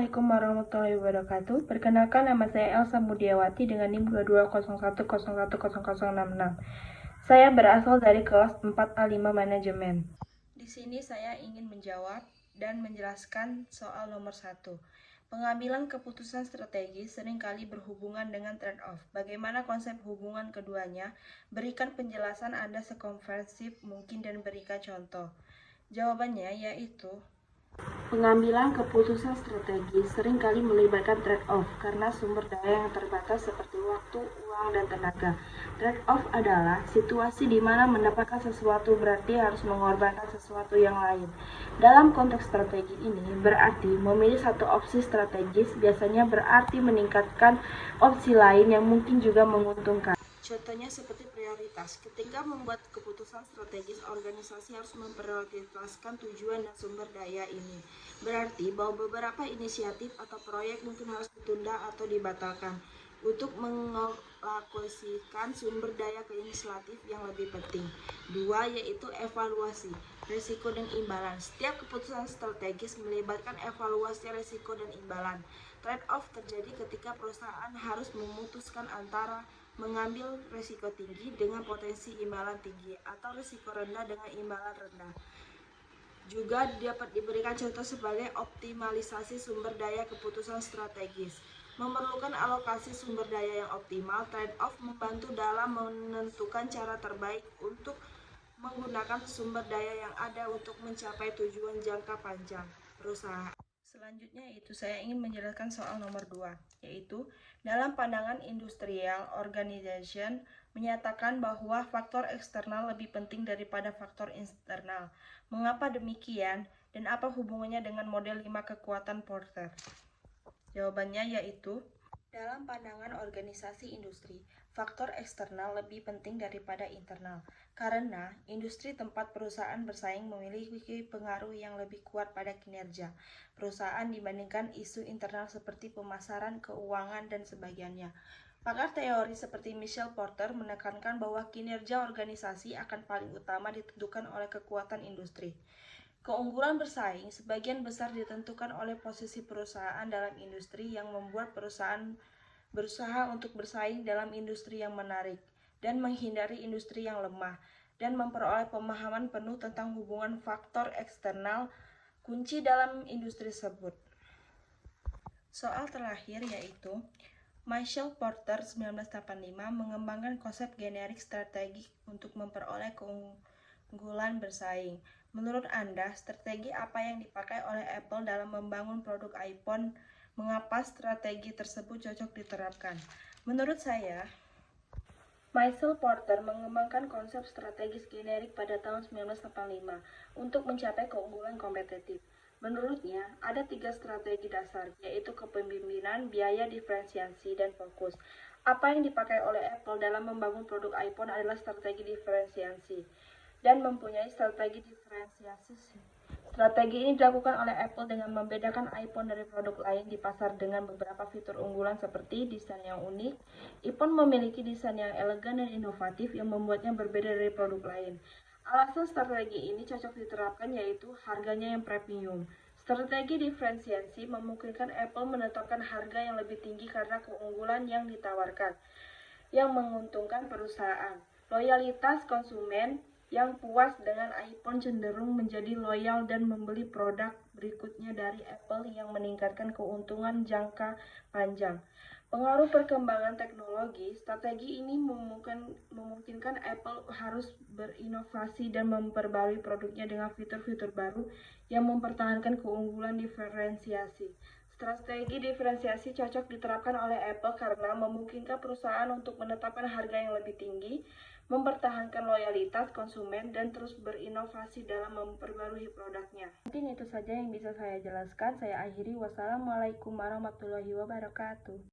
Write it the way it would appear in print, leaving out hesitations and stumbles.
Assalamualaikum warahmatullahi wabarakatuh. Perkenalkan, nama saya Elsa Mudiawati dengan NIM 2201010066. Saya berasal dari kelas 4A5 Manajemen. Di sini saya ingin menjawab dan menjelaskan soal nomor 1. Pengambilan keputusan strategis seringkali berhubungan dengan trade-off. Bagaimana konsep hubungan keduanya? Berikan penjelasan Anda sekomprehensif mungkin dan berikan contoh. Jawabannya yaitu pengambilan keputusan strategis seringkali melibatkan trade-off karena sumber daya yang terbatas seperti waktu, uang, dan tenaga. Trade-off adalah situasi di mana mendapatkan sesuatu berarti harus mengorbankan sesuatu yang lain. Dalam konteks strategi ini, berarti memilih satu opsi strategis biasanya berarti meningkatkan opsi lain yang mungkin juga menguntungkan. Contohnya seperti prioritas. Ketika membuat keputusan strategis, organisasi harus memprioritaskan tujuan dan sumber daya ini. Berarti bahwa beberapa inisiatif atau proyek mungkin harus ditunda atau dibatalkan untuk mengalokasikan sumber daya ke inisiatif yang lebih penting. 2. Yaitu evaluasi risiko dan imbalan. Setiap keputusan strategis melibatkan evaluasi risiko dan imbalan. Trade-off terjadi ketika perusahaan harus memutuskan antara mengambil risiko tinggi dengan potensi imbalan tinggi atau risiko rendah dengan imbalan rendah. Juga dapat diberikan contoh sebagai optimalisasi sumber daya keputusan strategis. Memerlukan alokasi sumber daya yang optimal, trade-off membantu dalam menentukan cara terbaik untuk menggunakan sumber daya yang ada untuk mencapai tujuan jangka panjang perusahaan. Selanjutnya saya ingin menjelaskan soal nomor 2, yaitu dalam pandangan Industrial Organization menyatakan bahwa faktor eksternal lebih penting daripada faktor internal. Mengapa demikian dan apa hubungannya dengan model 5 kekuatan Porter? Jawabannya yaitu dalam pandangan organisasi industri, faktor eksternal lebih penting daripada internal, karena industri tempat perusahaan bersaing memiliki pengaruh yang lebih kuat pada kinerja perusahaan dibandingkan isu internal seperti pemasaran, keuangan, dan sebagainya. Pakar teori seperti Michel Porter menekankan bahwa kinerja organisasi akan paling utama ditentukan oleh kekuatan industri. Keunggulan bersaing sebagian besar ditentukan oleh posisi perusahaan dalam industri yang membuat perusahaan berusaha untuk bersaing dalam industri yang menarik dan menghindari industri yang lemah dan memperoleh pemahaman penuh tentang hubungan faktor eksternal kunci dalam industri tersebut. Soal terakhir yaitu Michel Porter 1985 mengembangkan konsep generik strategik untuk memperoleh keunggulan bersaing. Menurut Anda, strategi apa yang dipakai oleh Apple dalam membangun produk iPhone? Mengapa strategi tersebut cocok diterapkan? Menurut saya, Michel Porter mengembangkan konsep strategis generik pada tahun 1985 untuk mencapai keunggulan kompetitif. Menurutnya, ada 3 strategi dasar, yaitu kepemimpinan, biaya diferensiasi, dan fokus. Apa yang dipakai oleh Apple dalam membangun produk iPhone adalah strategi diferensiasi dan mempunyai strategi diferensiasi. Strategi ini dilakukan oleh Apple dengan membedakan iPhone dari produk lain di pasar dengan beberapa fitur unggulan seperti desain yang unik. iPhone memiliki desain yang elegan dan inovatif yang membuatnya berbeda dari produk lain. Alasan strategi ini cocok diterapkan yaitu harganya yang premium. Strategi diferensiasi memungkinkan Apple menetapkan harga yang lebih tinggi karena keunggulan yang ditawarkan, yang menguntungkan perusahaan. Loyalitas konsumen yang puas dengan iPhone cenderung menjadi loyal dan membeli produk berikutnya dari Apple yang meningkatkan keuntungan jangka panjang. Pengaruh perkembangan teknologi, strategi ini memungkinkan Apple harus berinovasi dan memperbarui produknya dengan fitur-fitur baru yang mempertahankan keunggulan diferensiasi. Strategi diferensiasi cocok diterapkan oleh Apple karena memungkinkan perusahaan untuk menetapkan harga yang lebih tinggi, mempertahankan loyalitas konsumen, dan terus berinovasi dalam memperbarui produknya. Mungkin itu saja yang bisa saya jelaskan. Saya akhiri. Wassalamualaikum warahmatullahi wabarakatuh.